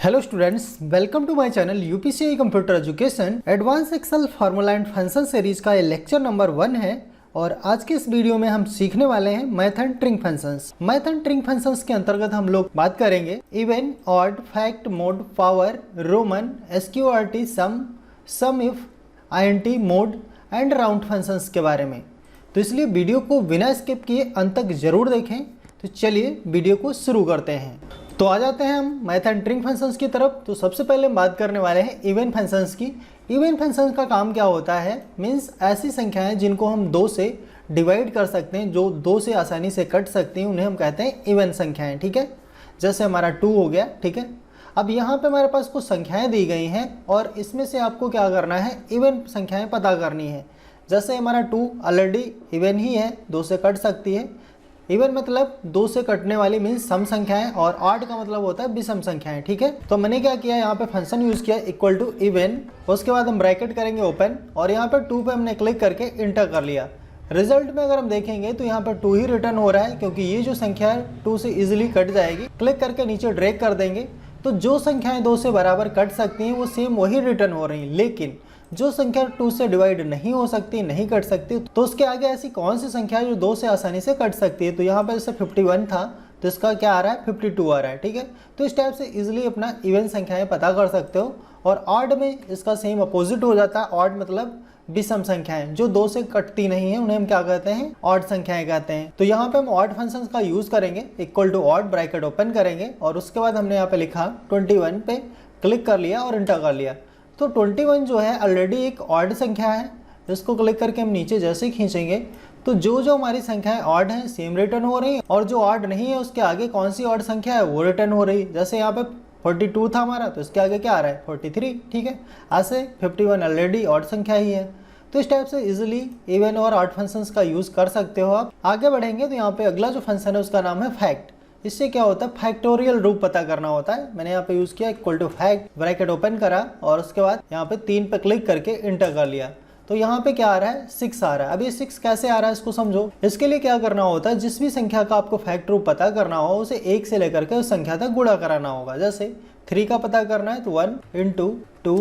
Hello students, welcome to my channel UPCI computer education. Advance Excel formula and function series का ये lecture number 1 है और आज के इस वीडियो में हम सीखने वाले हैं math and trig functions. Math and trig functions के अंतर्गत हम लोग बात करेंगे even, odd, fact, mod, power, Roman, SQRT, sum if, INT, mod and round functions के बारे में। तो इसलिए वीडियो को बिना स्किप किए अंत तक जरूर देखें। तो चलिए वीडियो को शुरू करते हैं। तो आ जाते हैं हम मैथ एंड ट्रिंग फंक्शंस की तरफ। तो सबसे पहले हम बात करने वाले हैं इवन फंक्शंस की। इवन फंक्शंस का काम क्या होता है, मीन्स ऐसी संख्याएं जिनको हम 2 से डिवाइड कर सकते हैं, जो 2 से आसानी से कट सकती हैं, उन्हें हम कहते हैं इवन संख्याएं। ठीक है, जैसे हमारा 2 हो गया। ठीक है, अब यहाँ पे हमारे पास कुछ संख्याएं दी गई हैं और इसमें से आपको क्या करना है, इवन संख्याएं पता करनी है। जैसे हमारा 2 ऑलरेडी इवन ही है, 2 से कट सकती है। इवन मतलब 2 से कटने वाली मीन्स सम संख्याएं, और ऑड का मतलब होता है विषम संख्याएं। ठीक है, तो मैंने क्या किया, यहाँ पे फंक्शन यूज किया इक्वल टू इवन, उसके बाद हम ब्रैकेट करेंगे ओपन, और यहाँ पे 2 पे हमने क्लिक करके इंटर कर लिया। रिजल्ट में अगर हम देखेंगे तो यहाँ पर 2 ही रिटर्न हो रहा है, क्योंकि ये जो संख्या है 2 से इजिली कट जाएगी। क्लिक करके नीचे ड्रैग कर देंगे तो जो संख्याएं 2 से बराबर कट सकती हैं वो सेम वही रिटर्न हो रही हैं। लेकिन जो संख्या 2 से डिवाइड नहीं हो सकती, नहीं कट सकती, तो उसके आगे ऐसी कौन सी संख्या है जो 2 से आसानी से कट सकती है। तो यहाँ पर जैसे 51 था तो इसका क्या आ रहा है, 52 आ रहा है। ठीक है, तो इस टाइप से इजीली अपना इवन संख्याएं पता कर सकते हो। और ऑड में इसका सेम अपोजिट हो जाता है। ऑड मतलब विषम संख्याएं जो 2 से कटती नहीं है, उन्हें हम क्या कहते हैं, ऑड संख्याएं कहते हैं। तो यहाँ पे हम ऑड फंक्शंस का यूज करेंगे, equal to odd, bracket open करेंगे और उसके बाद हमने यहाँ पे लिखा 21 पे क्लिक कर लिया और इंटर कर लिया। तो 21 जो है ऑलरेडी एक ऑड संख्या है। इसको क्लिक करके हम नीचे जैसे ही खींचेंगे तो जो हमारी संख्याएं ऑड हैं सेम रिटर्न हो रही है, और जो ऑड नहीं है उसके आगे कौन सी ऑड संख्या है वो रिटर्न हो रही है। जैसे यहाँ पे 42 था हमारा, तो इसके आगे क्या आ रहा है, 43। ठीक है, ऐसे 51 ऑलरेडी ऑड संख्या ही है। तो इस टाइप से इजीली इवन और ऑड फंक्शंस का यूज कर सकते हो आप। आगे बढ़ेंगे तो यहाँ पे अगला जो फंक्शन है उसका नाम है फैक्ट। इससे क्या होता है, फैक्टोरियल रूप पता करना होता है। मैंने यहाँ पे यूज किया equal to fact, bracket open करा और उसके बाद यहाँ पे 3 पे क्लिक करके इंटर कर लिया। तो यहाँ पे क्या आ रहा है, 6 आ रहा है। अब ये 6 कैसे आ रहा है इसको समझो। इसके लिए क्या करना होता है, जिस भी संख्या का आपको फैक्ट रूप पता करना हो उसे 1 से लेकर के उस संख्या तक गुणा कराना होगा। जैसे 3 का पता करना है तो 1 इंटू 2,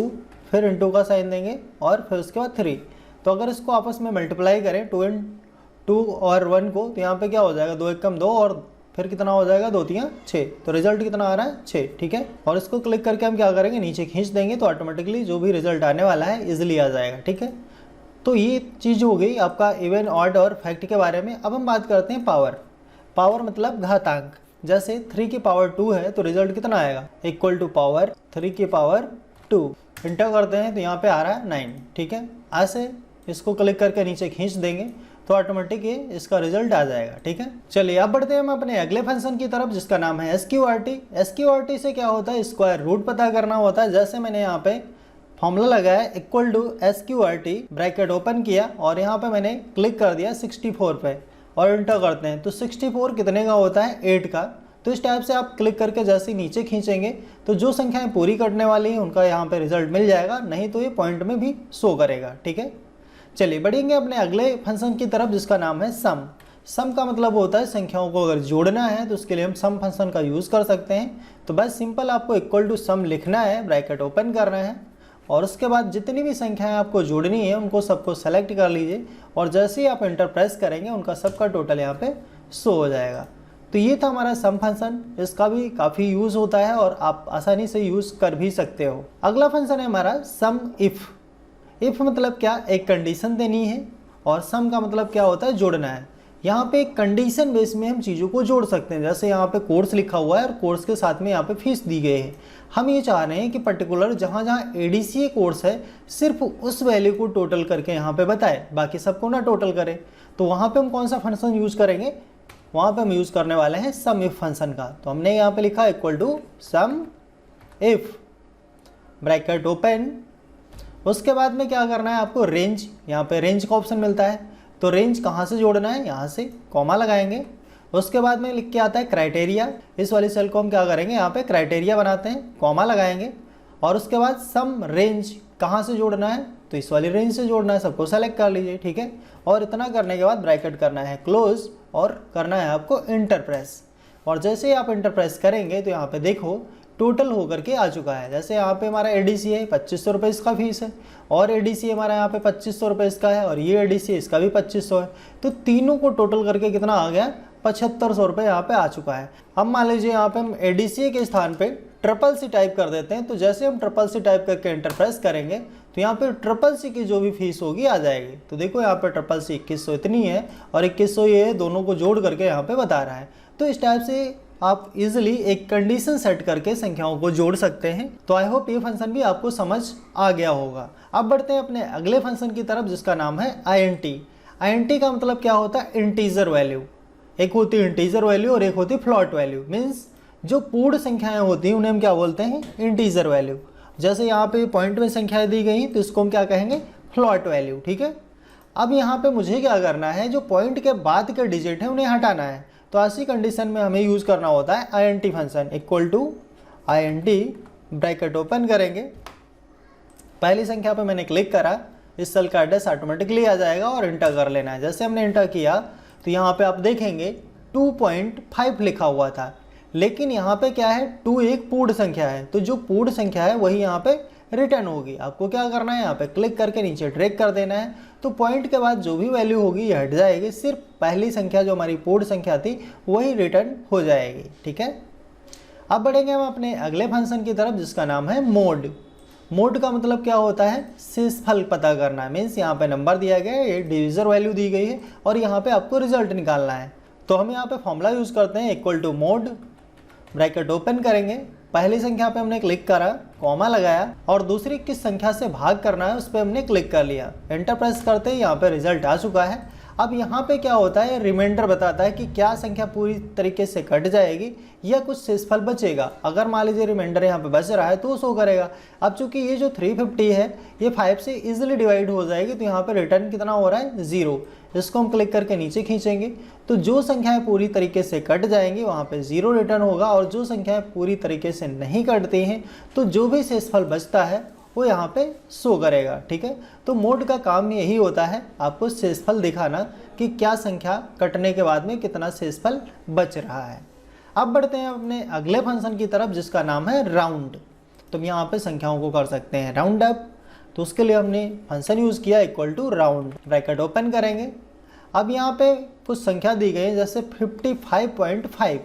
फिर इंटू का साइन देंगे और फिर उसके बाद 3। तो अगर इसको आपस में मल्टीप्लाई करें 2 और 1 को, तो यहाँ पे क्या हो जाएगा, 2 एकम 2 और फिर कितना हो जाएगा, 2 3 6। तो रिजल्ट कितना आ रहा है, 6। ठीक है, और इसको क्लिक करके हम क्या करेंगे, नीचे खींच देंगे तो ऑटोमेटिकली जो भी रिजल्ट आने वाला है इजिली आ जाएगा। ठीक है, तो ये चीज़ हो गई आपका इवन, ऑड और फैक्ट के बारे में। अब हम बात करते हैं पावर। पावर मतलब घातांक। जैसे 3 की पावर 2 है तो रिजल्ट कितना आएगा, इक्वल टू पावर 3 की पावर 2। इंटर करते हैं तो यहाँ पे आ रहा है 9। ठीक है, ऐसे इसको क्लिक करके नीचे खींच देंगे तो ऑटोमेटिक ये इसका रिजल्ट आ जाएगा। ठीक है, चलिए अब बढ़ते हैं हम अपने अगले फंक्शन की तरफ जिसका नाम है एसक्यूआरटी। एसक्यूआरटी से क्या होता है, स्क्वायर रूट पता करना होता है। जैसे मैंने यहाँ पे फॉर्मूला लगाया equal to SQRT, bracket open किया और यहाँ पे मैंने क्लिक कर दिया 64 पे और इंटर करते हैं। तो 64 कितने का होता है, 8 का। तो इस टाइप से आप क्लिक करके जैसे नीचे खींचेंगे तो जो संख्याएं पूरी कटने वाली हैं उनका यहाँ पे रिजल्ट मिल जाएगा, नहीं तो ये पॉइंट में भी शो करेगा। ठीक है, चलिए बढ़ेंगे अपने अगले फंक्शन की तरफ जिसका नाम है सम। सम का मतलब होता है संख्याओं को अगर जोड़ना है तो उसके लिए हम सम फंक्शन का यूज़ कर सकते हैं। तो बस सिंपल आपको इक्वल टू सम लिखना है, ब्रैकेट ओपन करना है और उसके बाद जितनी भी संख्याएं आपको जोड़नी है उनको सबको सेलेक्ट कर लीजिए और जैसे ही आप इंटर प्रेस करेंगे उनका सबका टोटल यहाँ पे शो हो जाएगा। तो ये था हमारा सम फंक्शन। इसका भी काफ़ी यूज़ होता है और आप आसानी से यूज़ कर भी सकते हो। अगला फंक्शन है हमारा सम इफ़। इफ़ मतलब क्या, एक कंडीशन देनी है और सम का मतलब क्या होता है, जोड़ना है। यहाँ पे एक कंडीशन बेस में हम चीज़ों को जोड़ सकते हैं। जैसे यहाँ पे कोर्स लिखा हुआ है और कोर्स के साथ में यहाँ पे फीस दी गई है। हम ये चाह रहे हैं कि पर्टिकुलर जहाँ जहाँ एडीसीए कोर्स है सिर्फ उस वैल्यू को टोटल करके यहाँ पे बताए, बाकी सबको ना टोटल करें। तो वहाँ पे हम कौन सा फंक्शन यूज़ करेंगे, वहाँ पे हम यूज़ करने वाले हैं सम इफ फंक्शन का। तो हमने यहाँ पे लिखा equal to sum if, bracket open. उसके बाद में क्या करना है आपको, रेंज। यहाँ पे रेंज का ऑप्शन मिलता है तो रेंज कहाँ से जोड़ना है, यहाँ से कॉमा लगाएंगे। उसके बाद में लिख के आता है क्राइटेरिया। इस वाली सेल को हम क्या करेंगे, यहाँ पे क्राइटेरिया बनाते हैं, कॉमा लगाएंगे और उसके बाद सम रेंज कहाँ से जोड़ना है, तो इस वाली रेंज से जोड़ना है। सबको सेलेक्ट कर लीजिए। ठीक है, और इतना करने के बाद ब्रैकेट करना है क्लोज और करना है आपको इंटर प्रेस। और जैसे ही आप इंटर प्रेस करेंगे तो यहाँ पे देखो टोटल होकर के आ चुका है। जैसे यहाँ पे हमारा एडीसी है 2500 रुपये इसका फीस है, और एडीसी हमारा यहाँ पे 2500 रुपये इसका है, और ये एडीसी इसका भी 2500 है। तो तीनों को टोटल करके कितना आ गया, 7500 रुपये यहाँ पे आ चुका है। अब मान लीजिए यहाँ पे हम एडीसी के स्थान पे ट्रिपल सी टाइप कर देते हैं। तो जैसे हम ट्रिपल सी टाइप करके एंटर प्रेस करेंगे तो यहाँ पे ट्रिपल सी की जो भी फीस होगी आ जाएगी। तो देखो यहाँ पे ट्रिपल सी 2100 इतनी है और 2100 ये है, दोनों को जोड़ करके यहाँ पे बता रहा है। तो इस टाइप से आप इजीली एक कंडीशन सेट करके संख्याओं को जोड़ सकते हैं। तो आई होप ये फंक्शन भी आपको समझ आ गया होगा। अब बढ़ते हैं अपने अगले फंक्शन की तरफ जिसका नाम है INT। INT का मतलब क्या होता है, इंटीजर वैल्यू। एक होती है इंटीजर वैल्यू और एक होती है फ्लोट वैल्यू। मीन्स जो पूर्ण संख्याएं होती हैं उन्हें हम क्या बोलते हैं, इंटीजर वैल्यू। जैसे यहाँ पे पॉइंट में संख्याएं दी गई तो इसको हम क्या कहेंगे, फ्लोट वैल्यू। ठीक है। अब यहाँ पे मुझे क्या करना है, जो पॉइंट के बाद के डिजिट है उन्हें हटाना है। तो ऐसी कंडीशन में हमें यूज़ करना होता है INT function. Equal to INT bracket open करेंगे, पहली संख्या पे मैंने क्लिक करा, इस सेल का एड्रेस ऑटोमेटिकली आ जाएगा और इंटर कर लेना है। जैसे हमने इंटर किया तो यहाँ पे आप देखेंगे 2.5 लिखा हुआ था, लेकिन यहाँ पे क्या है, 2 एक पूर्ण संख्या है। तो जो पूर्ण संख्या है वही यहाँ पे रिटर्न होगी। आपको क्या करना है, यहाँ पे क्लिक करके नीचे ड्रैग कर देना है। तो पॉइंट के बाद जो भी वैल्यू होगी ये हट जाएगी, सिर्फ पहली संख्या जो हमारी पूर्ण संख्या थी वही रिटर्न हो जाएगी। ठीक है। अब बढ़ेंगे हम अपने अगले फंक्शन की तरफ जिसका नाम है मोड। मोड का मतलब क्या होता है, शेषफल पता करना। मीन्स यहाँ पे नंबर दिया गया है, ये डिविजर वैल्यू दी गई है और यहाँ पे आपको रिजल्ट निकालना है। तो हम यहाँ पे फॉर्मूला यूज़ करते हैं, equal to mod bracket open करेंगे, पहली संख्या पे हमने क्लिक करा, कॉमा लगाया और दूसरी किस संख्या से भाग करना है उस पर हमने क्लिक कर लिया। एंटर प्रेस करते ही यहाँ पे रिजल्ट आ चुका है। अब यहाँ पे क्या होता है, रिमाइंडर बताता है कि क्या संख्या पूरी तरीके से कट जाएगी या कुछ शेषफल बचेगा। अगर मान लीजिए रिमाइंडर यहाँ पे बच रहा है तो शो करेगा। अब चूंकि ये जो 350 है ये 5 से इजीली डिवाइड हो जाएगी, तो यहाँ पे रिटर्न कितना हो रहा है, 0। इसको हम क्लिक करके नीचे खींचेंगे तो जो संख्याएं पूरी तरीके से कट जाएंगी वहाँ पे 0 रिटर्न होगा, और जो संख्याएं पूरी तरीके से नहीं कटती हैं तो जो भी शेषफल बचता है वो यहाँ पे शो करेगा। ठीक है। तो मोड का काम यही होता है, आपको शेषफल दिखाना कि क्या संख्या कटने के बाद में कितना शेषफल बच रहा है। अब बढ़ते हैं अपने अगले फंक्शन की तरफ जिसका नाम है राउंड। तो हम यहाँ पे संख्याओं को कर सकते हैं राउंड अप। तो उसके लिए हमने फंक्शन यूज़ किया equal to round, bracket open करेंगे। अब यहाँ पे कुछ संख्या दी गई है जैसे 55.5।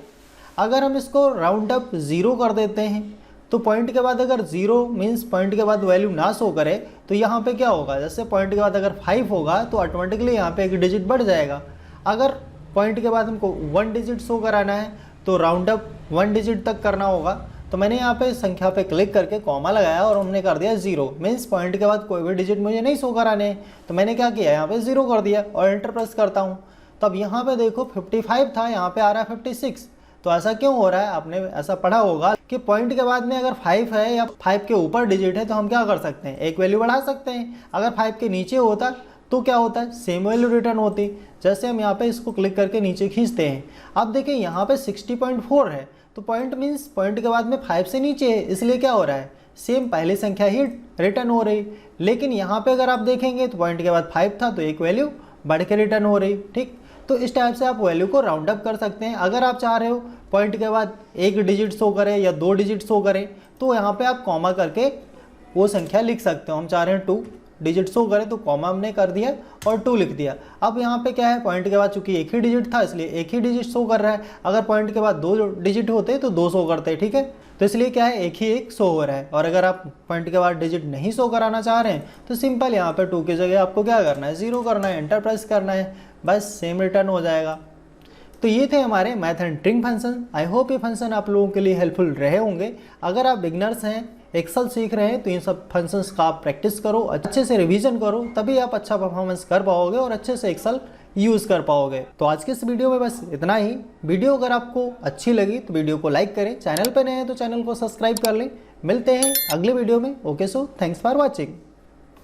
अगर हम इसको राउंड अप 0 कर देते हैं तो पॉइंट के बाद अगर 0 मीन्स पॉइंट के बाद वैल्यू ना शो करे तो यहाँ पे क्या होगा, जैसे पॉइंट के बाद अगर 5 होगा तो ऑटोमेटिकली यहाँ पे एक डिजिट बढ़ जाएगा। अगर पॉइंट के बाद हमको 1 डिजिट शो कराना है तो राउंड अप 1 डिजिट तक करना होगा। तो मैंने यहाँ पे संख्या पे क्लिक करके कॉमा लगाया और हमने कर दिया 0। मीन्स पॉइंट के बाद कोई भी डिजिट मुझे नहीं शो कराने। तो मैंने क्या किया, यहाँ पे 0 कर दिया और एंटर प्रेस करता हूँ। तब यहाँ पे देखो 55 था, यहाँ पे आ रहा है 56। तो ऐसा क्यों हो रहा है, आपने ऐसा पढ़ा होगा कि पॉइंट के बाद में अगर 5 है या 5 के ऊपर डिजिट है तो हम क्या कर सकते हैं, एक वैल्यू बढ़ा सकते हैं। अगर 5 के नीचे होता तो क्या होता है, सेम वैल्यू रिटर्न होती। जैसे हम यहाँ पे इसको क्लिक करके नीचे खींचते हैं, अब देखिए यहाँ पे 60.4 है। तो पॉइंट मीन्स पॉइंट के बाद में 5 से नीचे है, इसलिए क्या हो रहा है, सेम पहली संख्या ही रिटर्न हो रही। लेकिन यहाँ पे अगर आप देखेंगे तो पॉइंट के बाद 5 था तो एक वैल्यू बढ़ के रिटर्न हो रही। ठीक। तो इस टाइप से आप वैल्यू को राउंड अप कर सकते हैं। अगर आप चाह रहे हो पॉइंट के बाद 1 डिजिट शो करे या 2 डिजिट शो करें तो यहाँ पे आप कॉमा करके वो संख्या लिख सकते हो। हम चाह रहे हैं 2 डिजिट शो करे तो कॉमा हमने कर दिया और 2 लिख दिया। अब यहाँ पे क्या है, पॉइंट के बाद चूंकि एक ही डिजिट था इसलिए एक ही डिजिट शो कर रहा है। अगर पॉइंट के बाद 2 डिजिट होते तो 2 शो करते। ठीक है। तो इसलिए क्या है, एक शो हो रहा है। और अगर आप पॉइंट के बाद डिजिट नहीं शो कराना चाह रहे हैं तो सिंपल यहाँ पे 2 की जगह आपको क्या करना है, 0 करना है, एंटर प्रेस करना है, बस सेम रिटर्न हो जाएगा। तो ये थे हमारे math and trick function. I hope ये फंक्शन आप लोगों के लिए हेल्पफुल रहे होंगे। अगर आप बिगनर्स हैं, एक्सेल सीख रहे हैं तो इन सब फंक्शंस का आप प्रैक्टिस करो, अच्छे से रिवीजन करो, तभी आप अच्छा परफॉर्मेंस कर पाओगे और अच्छे से एक्सेल यूज़ कर पाओगे। तो आज के इस वीडियो में बस इतना ही। वीडियो अगर आपको अच्छी लगी तो वीडियो को लाइक करें, चैनल पर नए हैं तो चैनल को सब्सक्राइब कर लें। मिलते हैं अगले वीडियो में। Okay, so thanks for watching.